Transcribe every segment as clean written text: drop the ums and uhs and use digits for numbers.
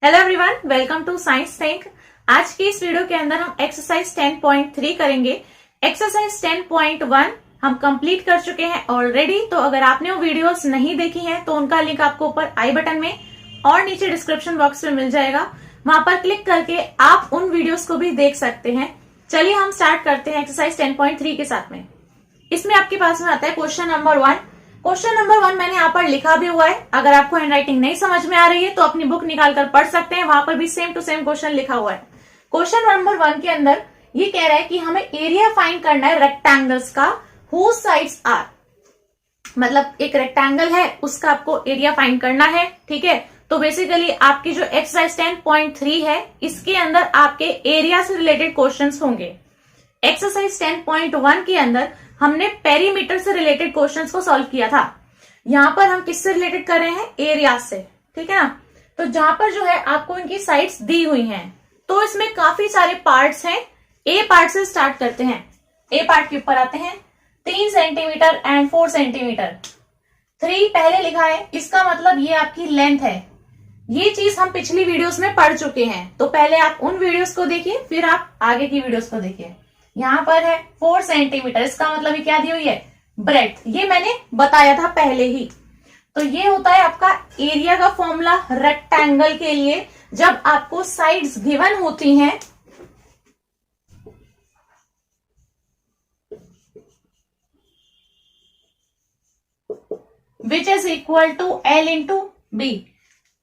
Hello everyone, welcome to Science Think. आज की इस वीडियो के अंदर हम एक्सरसाइज 10.3 करेंगे। एक्सरसाइज 10.1 हम कंप्लीट कर चुके हैं ऑलरेडी। तो अगर आपने वो वीडियोस नहीं देखी हैं तो उनका लिंक आपको ऊपर आई बटन में और नीचे डिस्क्रिप्शन बॉक्स में मिल जाएगा। वहां पर क्लिक करके आप उन वीडियोस को भी देख सकते हैं। चलिए हम स्टार्ट करते हैं एक्सरसाइज 10.3 के साथ में। इसमें आपके पास में आता है क्वेश्चन नंबर 1। क्वेश्चन नंबर 1 मैंने यहाँ पर लिखा भी हुआ है। अगर आपको हैंडराइटिंग नहीं समझ में आ रही है तो अपनी बुक निकाल कर पढ़ सकते हैं, वहां पर भी सेम टू सेम क्वेश्चन लिखा हुआ है। क्वेश्चन नंबर 1 के अंदर ये कह रहा है कि हमें एरिया फाइंड करना है रेक्टेंगल्स का हुज साइड्स आर। मतलब एक रेक्टेंगल है, उसका आपको एरिया फाइंड करना है। ठीक है, तो बेसिकली आपकी जो एक्सरसाइज 10.3 है इसके अंदर आपके एरिया से रिलेटेड क्वेश्चंस होंगे। एक्सरसाइज 10.1 के अंदर हमने पेरीमीटर से रिलेटेड क्वेश्चंस को सॉल्व किया था। यहां पर हम किससे रिलेटेड कर रहे हैं? एरिया से। ठीक है ना। तो जहां पर जो है आपको इनकी साइड्स दी हुई हैं, तो इसमें काफी सारे पार्ट्स हैं। ए पार्ट से स्टार्ट करते हैं। ए पार्ट के ऊपर आते हैं। 3 सेंटीमीटर एंड 4 सेंटीमीटर। 3 पहले लिखा है, इसका मतलब ये आपकी लेंथ है। ये चीज हम पिछली वीडियोस में पढ़ चुके हैं, तो पहले आप उन वीडियोस को देखिए, फिर आप आगे की वीडियोस को देखिए। यहां पर है 4 सेंटीमीटर, इसका मतलब ये क्या दी हुई है? ब्रेड्थ। ये मैंने बताया था पहले ही। तो ये होता है आपका एरिया का फॉर्मूला रेक्टेंगल के लिए, जब आपको साइड्स गिवन होती हैं। Which is equal to L into B.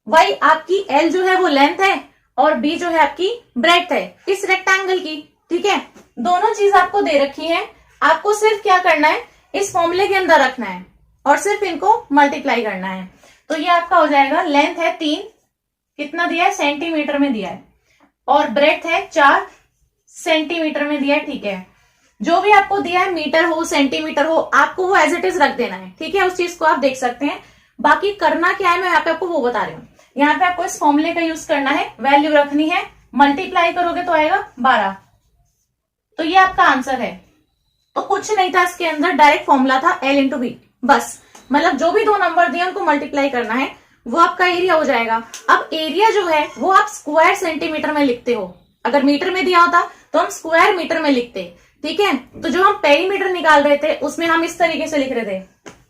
वही आपकी L जो है वो लेंथ है और B जो है आपकी ब्रेड्थ है इस रेक्टेंगल की। ठीक है, दोनों चीज आपको दे रखी है। आपको सिर्फ क्या करना है, इस फॉर्मूले के अंदर रखना है और सिर्फ इनको मल्टीप्लाई करना है। तो ये आपका हो जाएगा, लेंथ है 3, कितना दिया है? सेंटीमीटर में दिया है, और ब्रेड्थ है 4 सेंटीमीटर में दिया है। ठीक है, जो भी आपको दिया है, मीटर हो सेंटीमीटर हो, आपको वो एज इट इज रख देना है। ठीक है, उस चीज को आप देख सकते हैं। बाकी करना क्या है मैं यहाँ पे आपको वो बता रही हूँ। यहाँ पे आपको इस फॉर्मूले का यूज करना है, वैल्यू रखनी है, मल्टीप्लाई करोगे तो आएगा 12। तो ये आपका आंसर है। तो कुछ नहीं था इसके अंदर, डायरेक्ट फॉर्मूला था L इंटू बी। बस, मतलब जो भी 2 नंबर दिए उनको मल्टीप्लाई करना है, वो आपका एरिया हो जाएगा। अब एरिया जो है वो आप स्क्वायर सेंटीमीटर में लिखते हो। अगर मीटर में दिया होता तो हम स्क्वायर मीटर में लिखते। ठीक है, तो जो हम पेरीमीटर निकाल रहे थे उसमें हम इस तरीके से लिख रहे थे,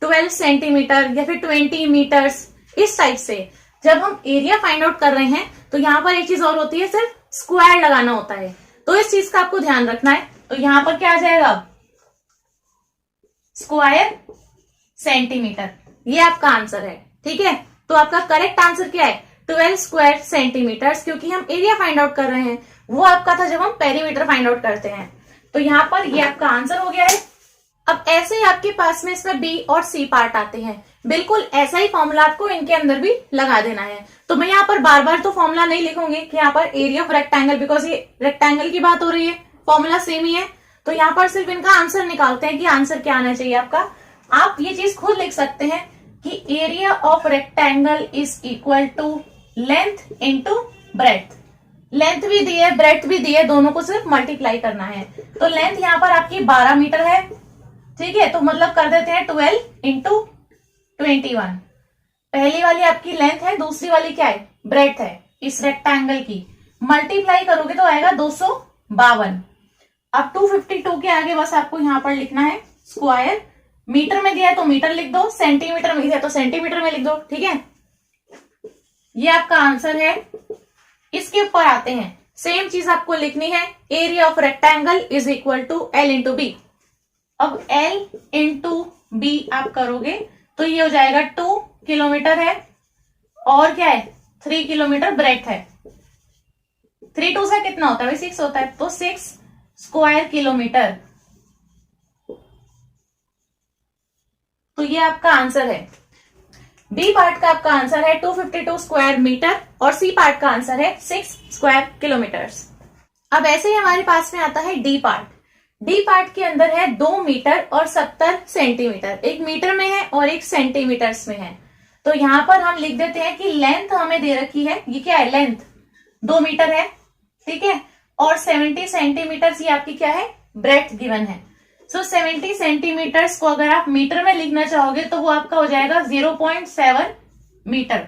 12 सेंटीमीटर या फिर 20 मीटर्स, इस टाइप से। जब हम एरिया फाइंड आउट कर रहे हैं तो यहाँ पर एक चीज और होती है, सिर्फ स्क्वायर लगाना होता है। तो इस चीज का आपको ध्यान रखना है। तो यहां पर क्या आ जाएगा? Square centimetre. ये आपका आंसर है। ठीक है, तो आपका करेक्ट आंसर क्या है? 12 स्क्वायर सेंटीमीटर, क्योंकि हम एरिया फाइंड आउट कर रहे हैं। वो आपका था जब हम पेरीमीटर फाइंड आउट करते हैं। तो यहां पर ये आपका आंसर हो गया है। अब ऐसे ही आपके पास में इसमें बी और सी पार्ट आते हैं। बिल्कुल ऐसा ही फॉर्मूला आपको इनके अंदर भी लगा देना है। तो मैं यहाँ पर बार बार तो फॉर्मूला नहीं लिखूंगी कि यहाँ पर एरिया ऑफ रेक्टेंगल, बिकॉज ये रेक्टेंगल की बात हो रही है, फॉर्मूला सेम ही है। तो यहाँ पर सिर्फ इनका आंसर निकालते हैं कि आंसर क्या आना चाहिए आपका। आप ये चीज खुद लिख सकते हैं कि area of rectangle is equal to length into breadth. Length भी दी है, ब्रेड्थ भी दी है, दोनों को सिर्फ मल्टीप्लाई करना है। तो लेंथ यहाँ पर आपकी 12 मीटर है। ठीक है, तो मतलब कर देते हैं 12 इंटू 21। पहली वाली आपकी लेंथ है, दूसरी वाली क्या है? ब्रेड्थ है इस रेक्टेंगल की। मल्टीप्लाई करोगे तो आएगा 252। अब 252 के आगे बस आपको यहां पर लिखना है स्क्वायर। मीटर में दिया है तो मीटर लिख दो, सेंटीमीटर में दिया है तो सेंटीमीटर में लिख दो। ठीक है, ये आपका आंसर है। इसके ऊपर आते हैं, सेम चीज आपको लिखनी है, area of rectangle is equal to L into B. अब L इंटू बी आप करोगे तो ये हो जाएगा 2 किलोमीटर है, और क्या है? 3 किलोमीटर ब्रेड्थ है। 3 2 से कितना होता है भाई? 6 होता है, तो 6 स्क्वायर किलोमीटर। तो ये आपका आंसर है। बी पार्ट का आपका आंसर है 252 स्क्वायर मीटर, और सी पार्ट का आंसर है 6 स्क्वायर किलोमीटर्स। अब ऐसे ही हमारे पास में आता है डी पार्ट। डी पार्ट के अंदर है 2 मीटर और 70 सेंटीमीटर। एक मीटर में है और एक सेंटीमीटर्स में है। तो यहां पर हम लिख देते हैं कि लेंथ हमें दे रखी है, ये क्या है? लेंथ 2 मीटर है। ठीक है, और 70 सेंटीमीटर्स ये आपकी क्या है? ब्रेड्थ गिवन है। सो 70 सेंटीमीटर्स को अगर आप मीटर में लिखना चाहोगे तो वो आपका हो जाएगा 0.7 मीटर।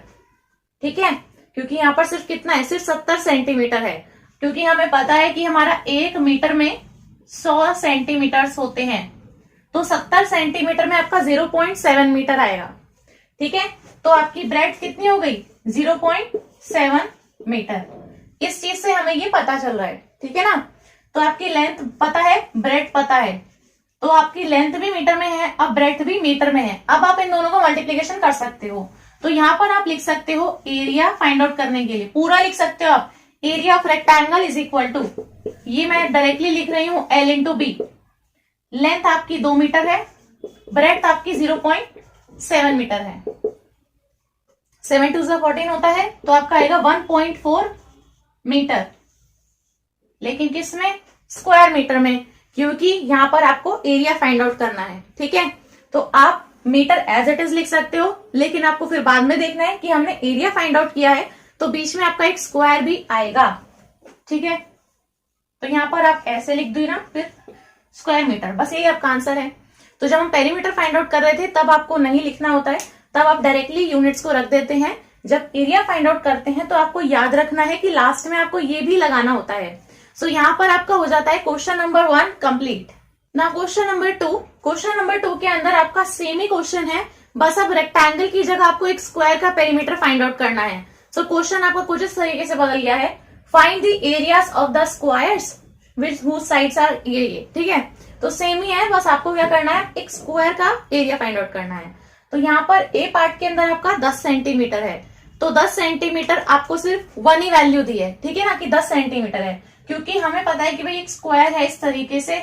ठीक है, क्योंकि यहाँ पर सिर्फ कितना है, सिर्फ 70 सेंटीमीटर है, क्योंकि हमें पता है कि हमारा 1 मीटर में 100 सेंटीमीटर होते हैं, तो 70 सेंटीमीटर में आपका 0.7 मीटर आएगा। ठीक है, तो आपकी ब्रेड्थ कितनी हो गई, 0.7 मीटर। इस चीज से हमें ये पता चल रहा है। ठीक है ना, तो आपकी लेंथ पता है, ब्रेड्थ पता है, तो आपकी लेंथ भी मीटर में है, अब ब्रेड्थ भी मीटर में है। अब आप इन दोनों को मल्टीप्लीकेशन कर सकते हो, तो यहां पर आप लिख सकते हो एरिया फाइंड आउट करने के लिए पूरा लिख सकते हो आप, area of rectangle is equal to, ये मैं डायरेक्टली लिख रही हूं L इंटू बी। लेंथ आपकी 2 मीटर है, ब्रेड्थ आपकी 0.7 मीटर है, 7 टू 14 होता है, तो आपका आएगा 1.4 मीटर, लेकिन किस में, स्क्वायर मीटर में, क्योंकि यहां पर आपको एरिया फाइंड आउट करना है। ठीक है, तो आप मीटर एज इट इज लिख सकते हो, लेकिन आपको फिर बाद में देखना है कि हमने एरिया फाइंड आउट किया है, तो बीच में आपका एक स्क्वायर भी आएगा। ठीक है, तो यहां पर आप ऐसे लिख दो ना, फिर स्क्वायर मीटर, बस यही आपका आंसर है। तो जब हम पेरीमीटर फाइंड आउट कर रहे थे तब आपको नहीं लिखना होता है, तब आप डायरेक्टली यूनिट्स को रख देते हैं। जब एरिया फाइंड आउट करते हैं तो आपको याद रखना है कि लास्ट में आपको ये भी लगाना होता है। सो यहाँ पर आपका हो जाता है क्वेश्चन नंबर 1 कंप्लीट। ना क्वेश्चन नंबर 2, क्वेश्चन नंबर 2 के अंदर आपका सेम ही क्वेश्चन है, बस अब रेक्टेंगल की जगह आपको एक स्क्वायर का पेरीमीटर फाइंड आउट करना है। सो क्वेश्चन आपका कुछ इस तरीके से बदल गया है, find the areas of the squares which whose sides are ये। ठीक है, तो सेम ही है, बस आपको क्या करना है, एक स्क्वायर का एरिया फाइंड आउट करना है। तो यहाँ पर ए पार्ट के अंदर आपका 10 सेंटीमीटर है, तो 10 सेंटीमीटर आपको सिर्फ 1 ही वैल्यू दी है। ठीक है ना, कि 10 सेंटीमीटर है, क्योंकि हमें पता है कि भाई एक स्क्वायर है इस तरीके से,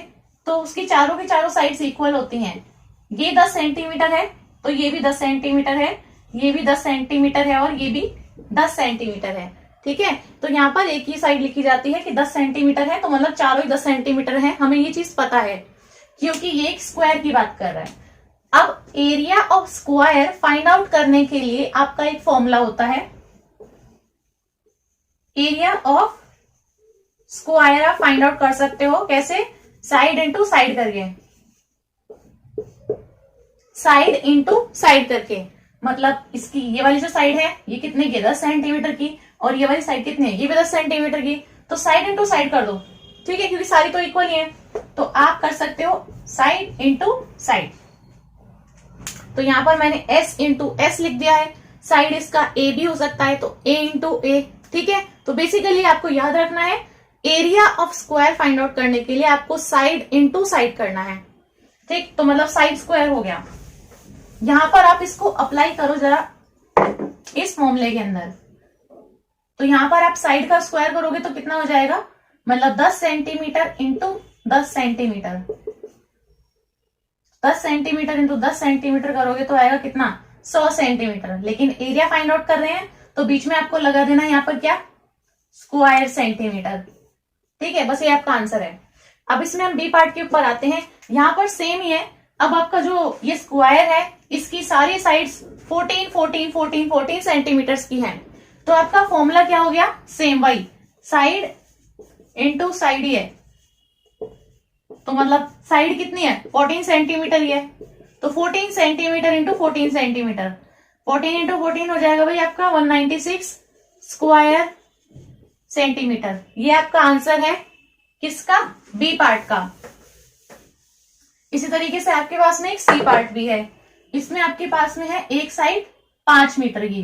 तो उसकी चारों की चारों साइड्स इक्वल होती हैं। ये 10 सेंटीमीटर है, तो ये भी 10 सेंटीमीटर है, ये भी 10 सेंटीमीटर है, और ये भी 10 सेंटीमीटर है। ठीक है, तो यहाँ पर एक ही साइड लिखी जाती है कि 10 सेंटीमीटर है, तो मतलब चारों ही 10 सेंटीमीटर है, हमें ये चीज पता है, क्योंकि ये एक स्क्वायर की बात कर रहा है। अब area of square find out करने के लिए आपका एक फॉर्मूला होता है, एरिया ऑफ स्क्वायर आप फाइंड आउट कर सकते हो कैसे, साइड इंटू साइड करके, साइड इंटू साइड करके, मतलब इसकी ये वाली जो साइड है ये कितने की, 10 सेंटीमीटर की, और ये वाली साइड कितनी है, ये भी 10 सेंटीमीटर की, तो साइड इंटू साइड कर दो। ठीक है, क्योंकि सारी तो इक्वल ही है, तो आप कर सकते हो साइड इंटू साइड। तो यहां पर मैंने S इंटू एस लिख दिया है, साइड इसका A भी हो सकता है, तो A इंटू ए। ठीक है, तो बेसिकली आपको याद रखना है, area of square find out करने के लिए आपको साइड इंटू साइड करना है। ठीक, तो मतलब साइड स्क्वायर हो गया। यहां पर आप इसको अप्लाई करो जरा इस फॉर्मूले के अंदर, तो यहां पर आप साइड का स्क्वायर करोगे तो कितना हो जाएगा, मतलब 10 centimetre into 10 centimetre, 10 centimetre into 10 centimetre करोगे तो आएगा कितना, 100 सेंटीमीटर। लेकिन एरिया फाइंड आउट कर रहे हैं तो बीच में आपको लगा देना यहाँ पर क्या, स्क्वायर सेंटीमीटर। ठीक है, बस ये आपका आंसर है। अब इसमें हम बी पार्ट के ऊपर आते हैं, यहाँ पर सेम ही है। अब आपका जो ये स्क्वायर है इसकी सारी साइड्स 14 14 14 14 सेंटीमीटर की हैं, तो आपका फॉर्मूला क्या हो गया, सेम वही, साइड इंटू साइड ही है, तो मतलब साइड कितनी है, 14 सेंटीमीटर ही है, तो 14 सेंटीमीटर इंटू 14 सेंटीमीटर, 14 इंटू 14 हो जाएगा भाई आपका 196 स्क्वायर सेंटीमीटर। ये आपका आंसर है किसका, बी पार्ट का। इसी तरीके से आपके पास में एक सी पार्ट भी है, इसमें आपके पास में है एक साइड 5 मीटर की,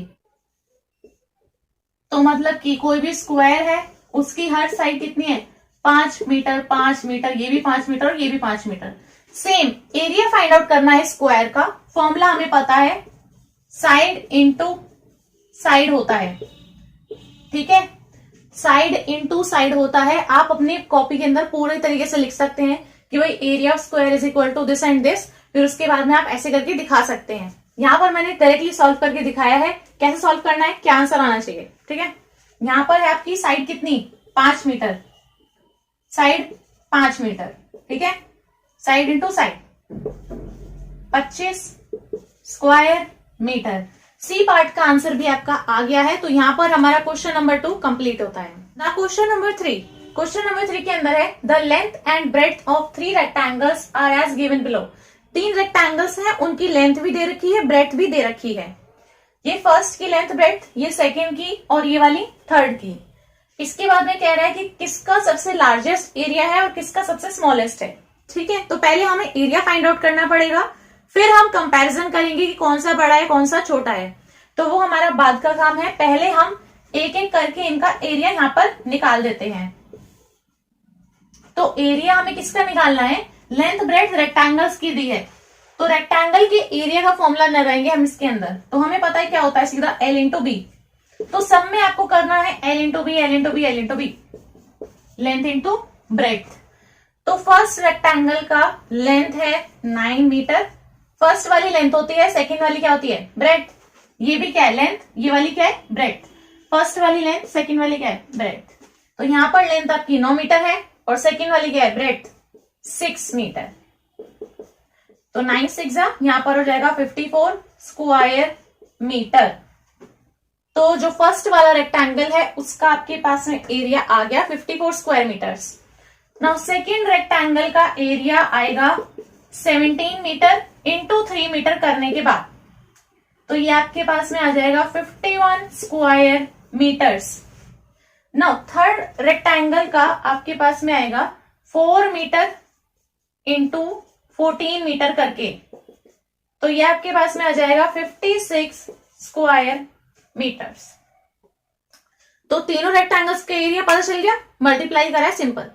तो मतलब कि कोई भी स्क्वायर है उसकी हर साइड कितनी है, 5 मीटर 5 मीटर, ये भी 5 मीटर और ये भी 5 metre. Same area find out करना है स्क्वायर का, फॉर्मूला हमें पता है, साइड इंटू साइड होता है। ठीक है, साइड इंटू साइड होता है। आप अपनी कॉपी के अंदर पूरे तरीके से लिख सकते हैं कि भाई area of square is equal to this and this, फिर उसके बाद में आप ऐसे करके दिखा सकते हैं। यहां पर मैंने डायरेक्टली सॉल्व करके दिखाया है, कैसे सॉल्व करना है, क्या आंसर आना चाहिए। ठीक है, यहां पर है आपकी साइड कितनी, 5 मीटर, साइड 5 मीटर। ठीक है, side into side 25 square metre. C part का आंसर भी आपका आ गया है, तो यहां पर हमारा क्वेश्चन नंबर 2 कंप्लीट होता है। ना क्वेश्चन नंबर 3, क्वेश्चन नंबर 3 के अंदर है the length and breadth of 3 rectangles are as given below. 3 rectangles हैं, उनकी लेंथ भी दे रखी है, ब्रेड्थ भी दे रखी है। ये फर्स्ट की लेंथ ब्रेड्थ, ये सेकेंड की और ये वाली थर्ड की। इसके बाद में कह रहा है कि किसका सबसे लार्जेस्ट एरिया है और किसका सबसे स्मॉलेस्ट है। ठीक है, तो पहले हमें एरिया फाइंड आउट करना पड़ेगा, फिर हम कंपैरिजन करेंगे कि कौन सा बड़ा है कौन सा छोटा है, तो वो हमारा बाद का काम है। पहले हम एक एक करके इनका एरिया यहाँ पर निकाल देते हैं। तो एरिया हमें किसका निकालना है, लेंथ ब्रेड्थ रेक्टेंगल्स की दी है, तो रेक्टेंगल के एरिया का फॉर्मूला लगाएंगे हम इसके अंदर। तो हमें पता है क्या होता है, सीधा L इंटू बी। तो सब में आपको करना है L into B, L into B, L into B, length into breadth. तो फर्स्ट रेक्टेंगल का लेंथ है 9 मीटर, फर्स्ट वाली लेंथ होती है, सेकेंड वाली क्या होती है, ब्रेड्थ। ये भी क्या है, लेंथ, ये वाली क्या है, ब्रेड्थ। फर्स्ट वाली लेंथ, सेकेंड वाली क्या है, ब्रेड्थ। तो यहाँ पर लेंथ आपकी 9 मीटर है और सेकेंड वाली क्या है, ब्रेड्थ 6 मीटर। तो 9 6 यहाँ पर हो जाएगा 54 स्क्वायर मीटर। तो जो फर्स्ट वाला रेक्टेंगल है उसका आपके पास में एरिया आ गया 54 square metres. Now second rectangle का एरिया आएगा 17 मीटर इंटू 3 मीटर करने के बाद, तो ये आपके पास में आ जाएगा 51 square metres. Now third rectangle का आपके पास में आएगा 4 मीटर इंटू 14 मीटर करके, तो ये आपके पास में आ जाएगा 56 स्क्वायर मीटर्स। तो तीनों रेक्टेंगल्स का एरिया पता चल गया, मल्टीप्लाई करा है, सिंपल।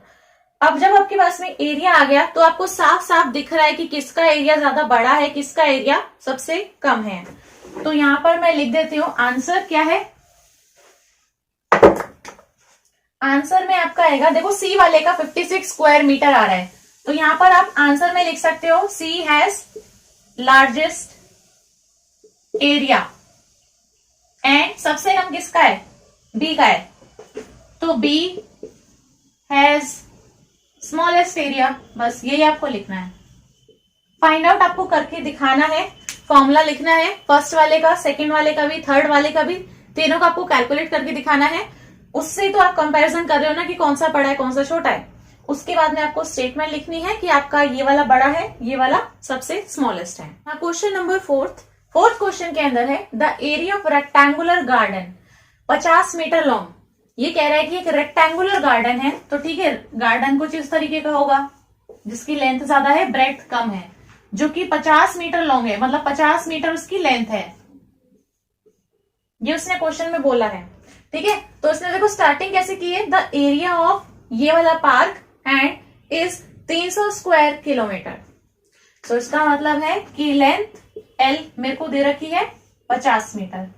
अब जब आपके पास में एरिया आ गया तो आपको साफ साफ दिख रहा है कि किसका एरिया ज्यादा बड़ा है, किसका एरिया सबसे कम है। तो यहां पर मैं लिख देती हूं आंसर क्या है। आंसर में आपका आएगा, देखो सी वाले का 56 स्क्वायर मीटर आ रहा है, तो यहां पर आप आंसर में लिख सकते हो सी हैज लार्जेस्ट एरिया एंड सबसे कम किसका है, बी का है, तो बी हैज स्मॉलेस्ट एरिया। बस यही आपको लिखना है। फाइंड आउट आपको करके दिखाना है, फॉर्मूला लिखना है, फर्स्ट वाले का, सेकंड वाले का भी, थर्ड वाले का भी, तीनों का आपको कैलकुलेट करके दिखाना है। उससे तो आप कंपैरिजन कर रहे हो ना कि कौन सा बड़ा है कौन सा छोटा है। उसके बाद में आपको स्टेटमेंट लिखनी है कि आपका ये वाला बड़ा है, ये वाला सबसे स्मॉलेस्ट है। क्वेश्चन नंबर फोर्थ क्वेश्चन के अंदर है the area of rectangular garden 50 metre long. ये कह रहा है कि एक रेक्टेंगुलर गार्डन है, तो ठीक है, गार्डन कुछ इस तरीके का होगा जिसकी लेंथ ज्यादा है, ब्रेड्थ कम है, जो कि 50 मीटर लॉन्ग है, मतलब 50 मीटर उसकी लेंथ है। ये उसने क्वेश्चन में बोला है, ठीक है। तो उसने देखो स्टार्टिंग कैसे की है, द एरिया ऑफ ये वाला park and is 300 square kilometre. तो इसका मतलब है कि लेंथ L मेरे को दे रखी है 50 मीटर।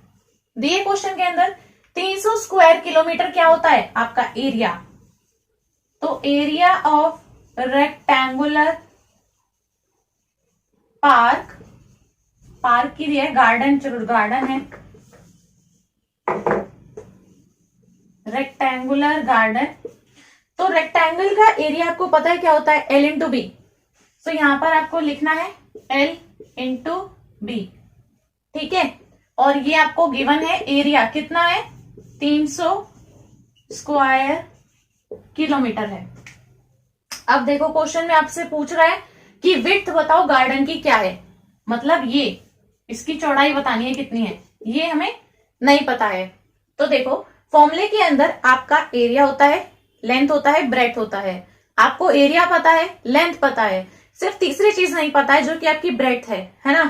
दिए क्वेश्चन के अंदर 300 स्क्वायर किलोमीटर क्या होता है, आपका एरिया। तो area of rectangular park, park की दिया है, गार्डन, चलो गार्डन है, रेक्टेंगुलर गार्डन। तो रेक्टेंगल का एरिया आपको पता है क्या होता है, L इंटू बी। तो यहां पर आपको लिखना है L इंटू बी, ठीक है। और ये आपको गिवन है एरिया कितना है, 300 स्क्वायर किलोमीटर है। अब देखो क्वेश्चन में आपसे पूछ रहा है कि विड्थ बताओ गार्डन की क्या है, मतलब ये इसकी चौड़ाई बतानी है कितनी है, ये हमें नहीं पता है। तो देखो फॉर्मूले के अंदर आपका एरिया होता है, लेंथ होता है, ब्रेड्थ होता है। आपको एरिया पता है, लेंथ पता है, सिर्फ तीसरी चीज नहीं पता है जो कि आपकी ब्रेड्थ है ना।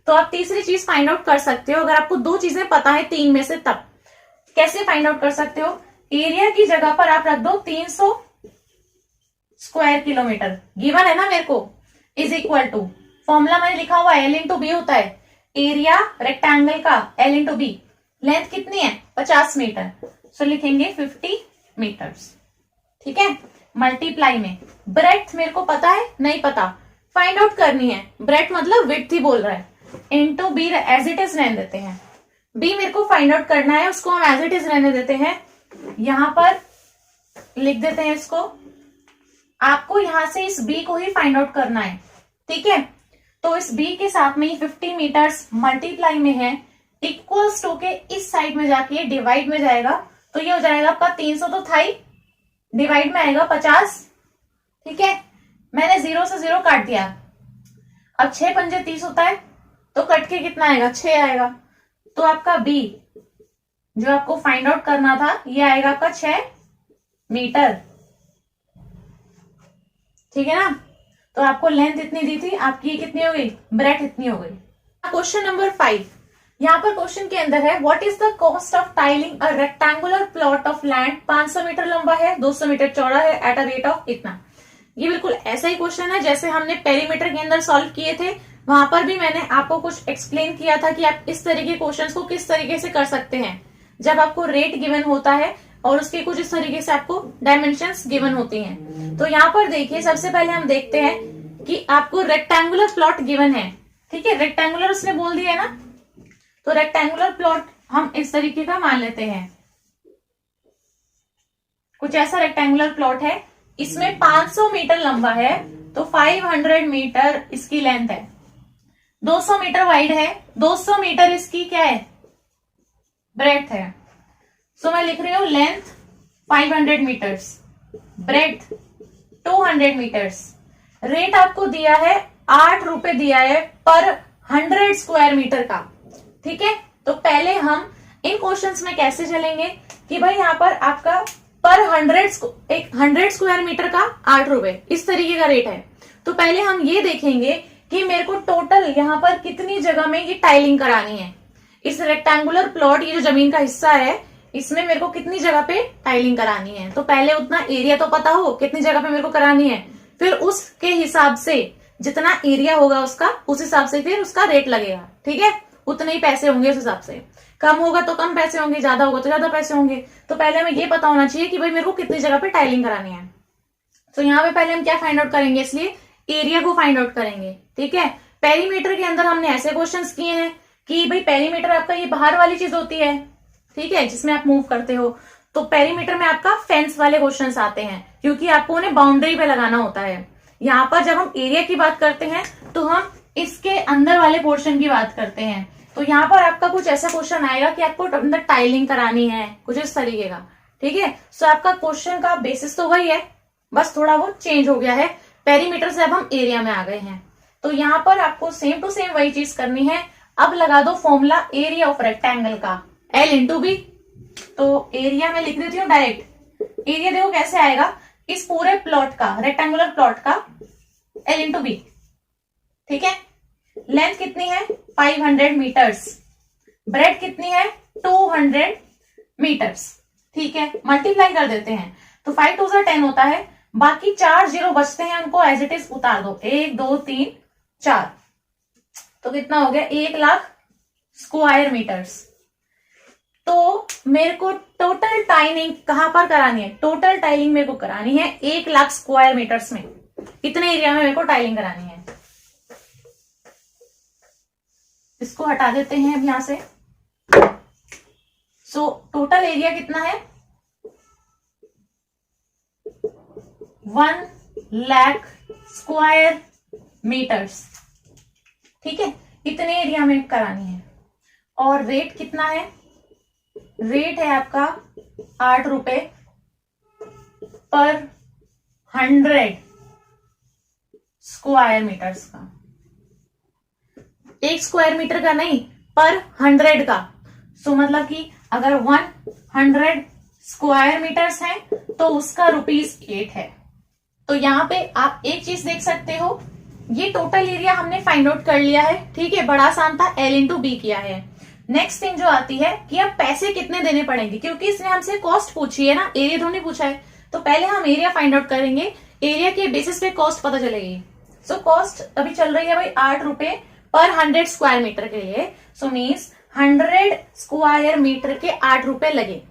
तो आप तीसरी चीज फाइंड आउट कर सकते हो। अगर आपको दो चीजें पता है तीन में से, तब कैसे फाइंड आउट कर सकते हो, एरिया की जगह पर आप रख दो 300 स्क्वायर किलोमीटर, गिवन है ना मेरे को, इज इक्वल टू, फॉर्मूला मैंने लिखा हुआ L इंटू बी होता है, एरिया रेक्टेंगल का L इंटू बी, लेंथ कितनी है 50 मीटर, सो लिखेंगे 50 मीटर्स, ठीक है। मल्टीप्लाई में ब्रेड्थ मेरे को पता है, नहीं पता, फाइंड आउट करनी है। ब्रेड्थ मतलब विड्थ ही बोल रहा है, into B as it is रहने देते हैं, बी मेरे को फाइंड आउट करना है, उसको हम एज इट इज रहने देते हैं। यहां पर लिख देते हैं इसको, आपको यहां से इस बी को ही फाइंड आउट करना है, ठीक है। तो इस बी के साथ में ही 50 मीटर्स मल्टीप्लाई में है, इक्वल्स टू के इस साइड में जाके डिवाइड में जाएगा, तो ये हो जाएगा आपका 300 तो था ही, डिवाइड में आएगा 50, ठीक है। मैंने 0 से 0 काट दिया। अब 6 पंजे 30 होता है, तो कट के कितना आएगा, 6 आएगा। तो आपका बी जो आपको फाइंड आउट करना था ये आएगा आपका 6 मीटर। ठीक है ना। तो आपको लेंथ इतनी दी थी, आपकी ये कितनी हो गई, ब्रेथ इतनी हो गई। क्वेश्चन नंबर 5, यहाँ पर क्वेश्चन के अंदर है what is the cost of tiling a rectangular plot of land 500 metre लंबा है, 200 मीटर चौड़ा है, एट अ रेट ऑफ इतना। ये बिल्कुल ऐसा ही क्वेश्चन है जैसे हमने पेरीमीटर के अंदर सॉल्व किए थे। वहां पर भी मैंने आपको कुछ एक्सप्लेन किया था कि आप इस तरीके के क्वेश्चंस को किस तरीके से कर सकते हैं जब आपको रेट गिवन होता है और उसके कुछ इस तरीके से आपको डायमेंशंस गिवन होती हैं। तो यहाँ पर देखिए, सबसे पहले हम देखते हैं कि आपको रेक्टेंगुलर प्लॉट गिवन है। ठीक है, रेक्टेंगुलर उसने बोल दिया है ना, तो रेक्टेंगुलर प्लॉट हम इस तरीके का मान लेते हैं। कुछ ऐसा रेक्टेंगुलर प्लॉट है, इसमें 500 मीटर लंबा है तो 500 मीटर इसकी लेंथ है, 200 मीटर वाइड है, 200 मीटर इसकी क्या है, ब्रेड्थ है। सो मैं लिख रही हूं length 500 metres, breadth 200 metres. Rate आपको दिया है 8 रुपए दिया है पर 100 स्क्वायर मीटर का। ठीक है, तो पहले हम इन क्वेश्चंस में कैसे चलेंगे कि भाई यहाँ पर आपका पर 100 स्क्वायर मीटर का 8 रुपए, इस तरीके का रेट है। तो पहले हम ये देखेंगे कि मेरे को टोटल यहाँ पर कितनी जगह में ये टाइलिंग करानी है। इस रेक्टेंगुलर प्लॉट, ये जो जमीन का हिस्सा है, इसमें मेरे को कितनी जगह पे टाइलिंग करानी है। तो पहले उतना एरिया तो पता हो कितनी जगह पे मेरे को करानी है, फिर उसके हिसाब से जितना एरिया होगा उसका, उस हिसाब से फिर उसका रेट लगेगा। ठीक है, उतने ही पैसे होंगे उस हिसाब से, कम होगा तो कम पैसे होंगे, ज्यादा होगा तो ज्यादा पैसे होंगे। तो पहले हमें ये पता होना चाहिए कि भाई मेरे को कितनी जगह पे टाइलिंग करानी है। तो यहाँ पे पहले हम क्या फाइंड आउट करेंगे, इसलिए एरिया को फाइंड आउट करेंगे। ठीक है, पेरीमीटर के अंदर हमने ऐसे क्वेश्चंस किए हैं कि भाई पेरीमीटर आपका ये बाहर वाली चीज होती है, ठीक है, जिसमें आप मूव करते हो। तो पेरीमीटर में आपका फेंस वाले क्वेश्चंस आते हैं क्योंकि आपको उन्हें बाउंड्री पे लगाना होता है। यहाँ पर जब हम एरिया की बात करते हैं तो हम इसके अंदर वाले पोर्शन की बात करते हैं। तो यहाँ पर आपका कुछ ऐसा क्वेश्चन आएगा कि आपको अंदर टाइलिंग करानी है, कुछ इस तरीके का। ठीक है, सो आपका क्वेश्चन का बेसिस तो वही है, बस थोड़ा वो चेंज हो गया है। पेरीमीटर से अब हम एरिया में आ गए हैं। तो यहाँ पर आपको सेम टू सेम वही चीज करनी है। अब लगा दो फॉर्मूला एरिया ऑफ रेक्टेंगल का, L इंटू बी। तो एरिया में लिख देती हूँ डायरेक्ट। एरिया देखो कैसे आएगा, इस पूरे प्लॉट का, रेक्टेंगुलर प्लॉट का L इंटू बी। ठीक है, लेंथ कितनी है 500 मीटर्स, ब्रेड कितनी है 200 मीटर्स। ठीक है, मल्टीप्लाई कर देते हैं तो 5 2 10 होता है, बाकी 4 जीरो बचते हैं, उनको एज इट इज उतार दो, 1 2 3 4। तो कितना हो गया 1 लाख स्क्वायर मीटर्स। तो मेरे को टोटल टाइलिंग कहां पर करानी है, टोटल टाइलिंग मेरे को करानी है 1 लाख स्क्वायर मीटर्स में। इतने एरिया में मेरे को टाइलिंग करानी है। इसको हटा देते हैं अब यहां से। सो टोटल एरिया कितना है 1 लाख स्क्वायर मीटर्स। ठीक है, इतने एरिया में करानी है। और रेट कितना है, रेट है आपका 8 रुपए पर 100 स्क्वायर मीटर्स का। 1 स्क्वायर मीटर का नहीं, पर 100 का। सो मतलब कि अगर 100 स्क्वायर मीटर्स है तो उसका ₹8 है। तो यहाँ पे आप एक चीज देख सकते हो, ये टोटल एरिया हमने फाइंड आउट कर लिया है। ठीक है, बड़ा आसान था, L इंटू बी किया है। नेक्स्ट थिंग जो आती है कि अब पैसे कितने देने पड़ेंगे, क्योंकि इसने हमसे कॉस्ट पूछी है ना, एरिया तो नहीं पूछा है। तो पहले हम एरिया फाइंड आउट करेंगे, एरिया के बेसिस पे कॉस्ट पता चलेगी। सो कॉस्ट अभी चल रही है भाई 8 रुपए पर 100 स्क्वायर मीटर के लिए। सो मीन्स 100 स्क्वायर मीटर के 8 रुपए लगे।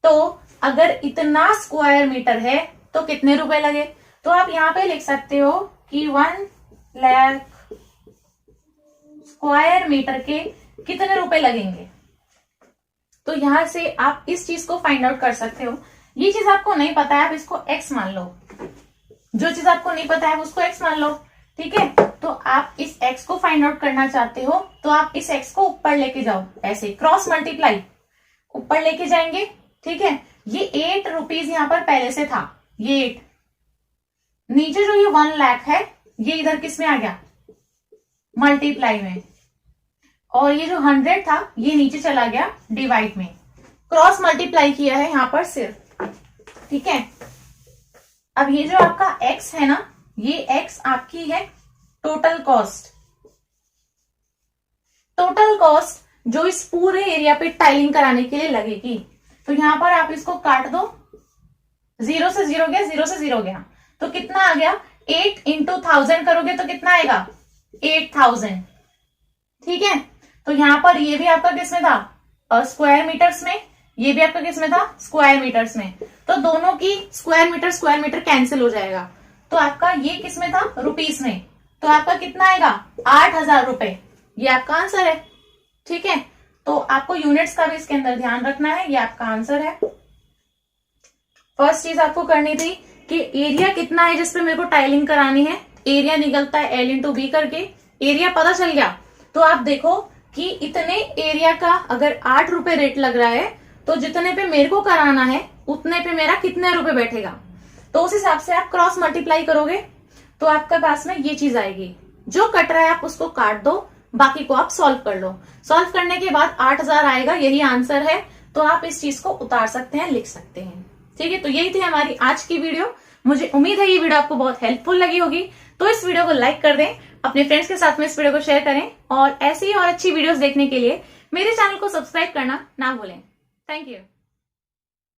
तो अगर इतना स्क्वायर मीटर है तो कितने रुपए लगे, तो आप यहाँ पे लिख सकते हो कि 1 लाख स्क्वायर मीटर के कितने रुपए लगेंगे। तो यहां से आप इस चीज को फाइंड आउट कर सकते हो। ये चीज आपको नहीं पता है, आप इसको x मान लो। जो चीज आपको नहीं पता है उसको x मान लो। ठीक है, तो आप इस x को फाइंड आउट करना चाहते हो तो आप इस x को ऊपर लेके जाओ, ऐसे क्रॉस मल्टीप्लाई ऊपर लेके जाएंगे। ठीक है, ये 8 रुपीज यहां पर पहले से था, ये 8। नीचे जो ये 1 लाख है ये इधर किस में आ गया, मल्टीप्लाई में। और ये जो 100 था ये नीचे चला गया डिवाइड में, क्रॉस मल्टीप्लाई किया है यहाँ पर सिर्फ, ठीक है। अब ये जो आपका x है ना, ये x आपकी है टोटल कॉस्ट, टोटल कॉस्ट जो इस पूरे एरिया पे टाइलिंग कराने के लिए लगेगी। तो यहां पर आप इसको काट दो, 0 से 0 गया, 0 से 0 गया, तो कितना आ गया, 8 इंटू 1000 करोगे तो कितना आएगा, 8000, ठीक है। तो यहां पर ये भी आपका किस में था, स्क्वायर मीटर्स में, ये भी आपका किस में था, स्क्वायर मीटर्स में। तो दोनों की स्क्वायर मीटर कैंसिल हो जाएगा, तो आपका ये किस में था, रुपीस में। तो आपका कितना आएगा, 8000 रुपए, ये आपका आंसर है, ठीक है। तो आपको यूनिट्स का भी इसके अंदर ध्यान रखना है, ये आपका आंसर है। फर्स्ट चीज आपको करनी थी कि एरिया कितना है जिसपे मेरे को टाइलिंग करानी है, एरिया निकलता है L इंटू बी करके, एरिया पता चल गया। तो आप देखो कि इतने एरिया का अगर 8 रुपए रेट लग रहा है, तो जितने पे मेरे को कराना है उतने पे मेरा कितने रुपए बैठेगा, तो उस हिसाब से आप क्रॉस मल्टीप्लाई करोगे तो आपके पास में ये चीज आएगी। जो कट रहा है आप उसको काट दो, बाकी को आप सॉल्व कर लो। सॉल्व करने के बाद 8000 आएगा, यही आंसर है। तो आप इस चीज को उतार सकते हैं, लिख सकते हैं, ठीक है। तो यही थी हमारी आज की वीडियो। मुझे उम्मीद है ये वीडियो आपको बहुत हेल्पफुल लगी होगी। तो इस वीडियो को लाइक कर दें, अपने फ्रेंड्स के साथ में इस वीडियो को शेयर करें, और ऐसी और अच्छी वीडियोस देखने के लिए मेरे चैनल को सब्सक्राइब करना ना भूलें। Thank you.